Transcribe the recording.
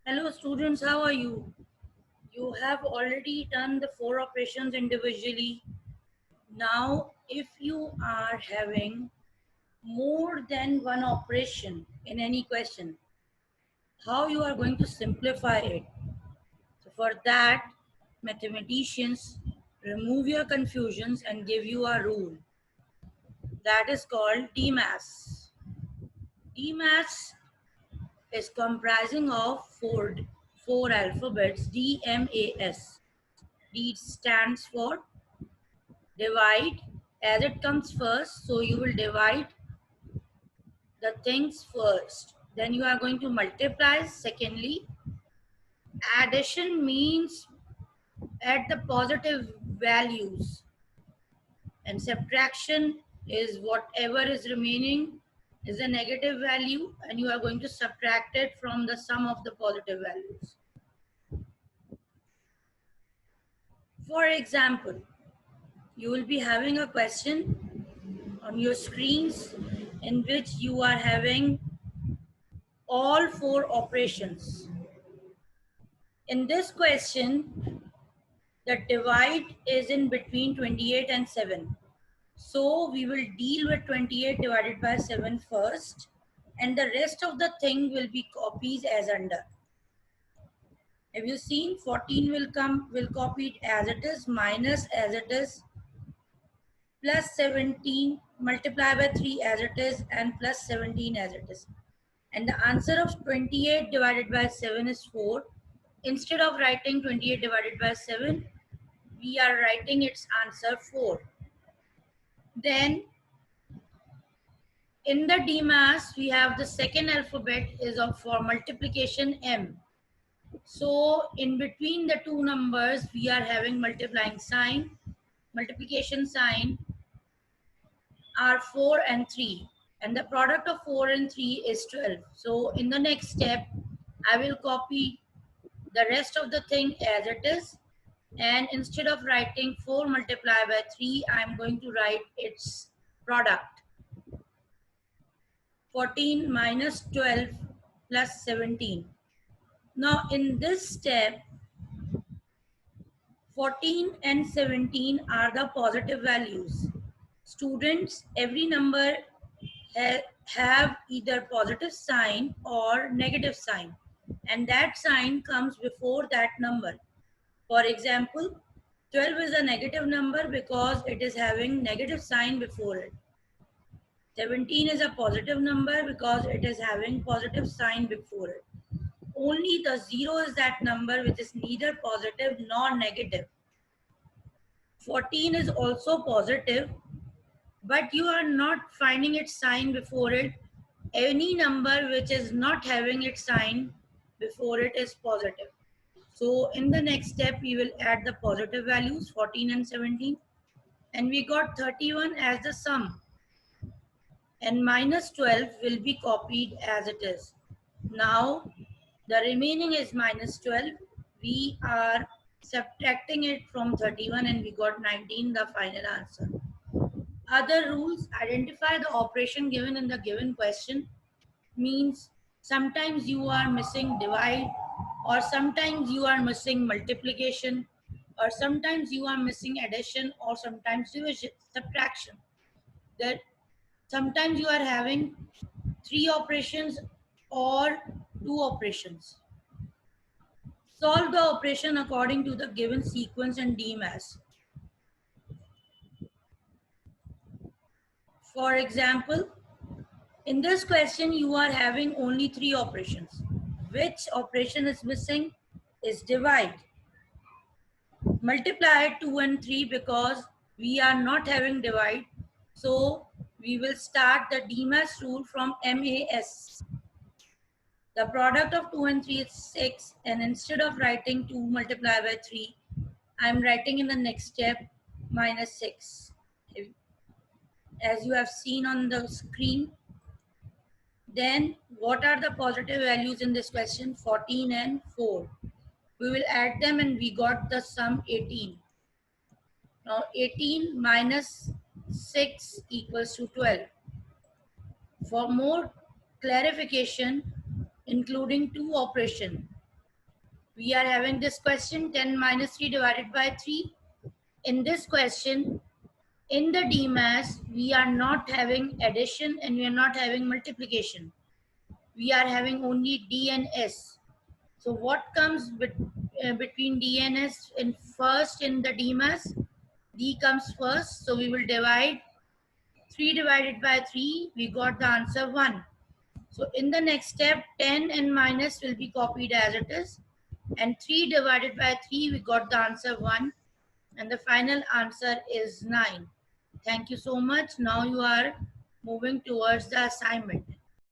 Hello students, how are you? You have already done the four operations individually. Now, if you are having more than one operation in any question, how you are going to simplify it? So for that, mathematicians remove your confusions and give you a rule that is called DMAS. DMAS is comprising of four alphabets DMAS. D stands for divide as it comes first. So you will divide the things first. Then you are going to multiply. Secondly, addition means add the positive values, and subtraction is whatever is remaining is a negative value, and you are going to subtract it from the sum of the positive values. For example, you will be having a question on your screens in which you are having all four operations. In this question, the divide is in between 28 and 7. So we will deal with 28 divided by 7 first, and the rest of the thing will be copies as under. Have you seen 14 will copy it as it is, minus as it is, plus 17 multiply by 3 as it is, and plus 17 as it is. And the answer of 28 divided by 7 is 4. Instead of writing 28 divided by 7, we are writing its answer 4. Then in the DMAS, we have the second alphabet is of for multiplication M. So in between the two numbers, we are having multiplying sign, multiplication sign are 4 and 3. And the product of 4 and 3 is 12. So in the next step, I will copy the rest of the thing as it is, and instead of writing 4 multiplied by 3, I'm going to write its product. 14 minus 12 plus 17. Now in this step, 14 and 17 are the positive values. Students, every number have either positive sign or negative sign, and that sign comes before that number. For example, 12 is a negative number because it is having negative sign before it. 17 is a positive number because it is having positive sign before it. Only the 0 is that number which is neither positive nor negative. 14 is also positive, but you are not finding its sign before it. Any number which is not having its sign before it is positive. So in the next step, we will add the positive values 14 and 17, and we got 31 as the sum, and minus 12 will be copied as it is. Now the remaining is minus 12. We are subtracting it from 31 and we got 19, the final answer. Other rules: identify the operation given in the given question. Means sometimes you are missing divide, or sometimes you are missing multiplication, or sometimes you are missing addition, or sometimes division, subtraction. That sometimes you are having 3 operations or 2 operations. Solve the operation according to the given sequence and DMAS. For example, in this question, you are having only 3 operations. Which operation is missing is divide. Multiply 2 and 3 because we are not having divide. So we will start the DMAS rule from MAS. The product of 2 and 3 is 6, and instead of writing 2 multiplied by 3, I am writing in the next step minus 6. As you have seen on the screen, then what are the positive values in this question? 14 and 4. We will add them and we got the sum 18. Now 18 minus 6 equals to 12. For more clarification, including 2 operation, We are having this question 10 minus 3 divided by 3. In this question, in the DMAS, we are not having addition and we are not having multiplication. We are having only D and S. So what comes between D and S in first in the DMAS? D comes first, so we will divide 3 divided by 3, we got the answer 1. So in the next step, 10 and minus will be copied as it is. And 3 divided by 3, we got the answer 1. And the final answer is 9. Thank you so much. Now you are moving towards the assignment.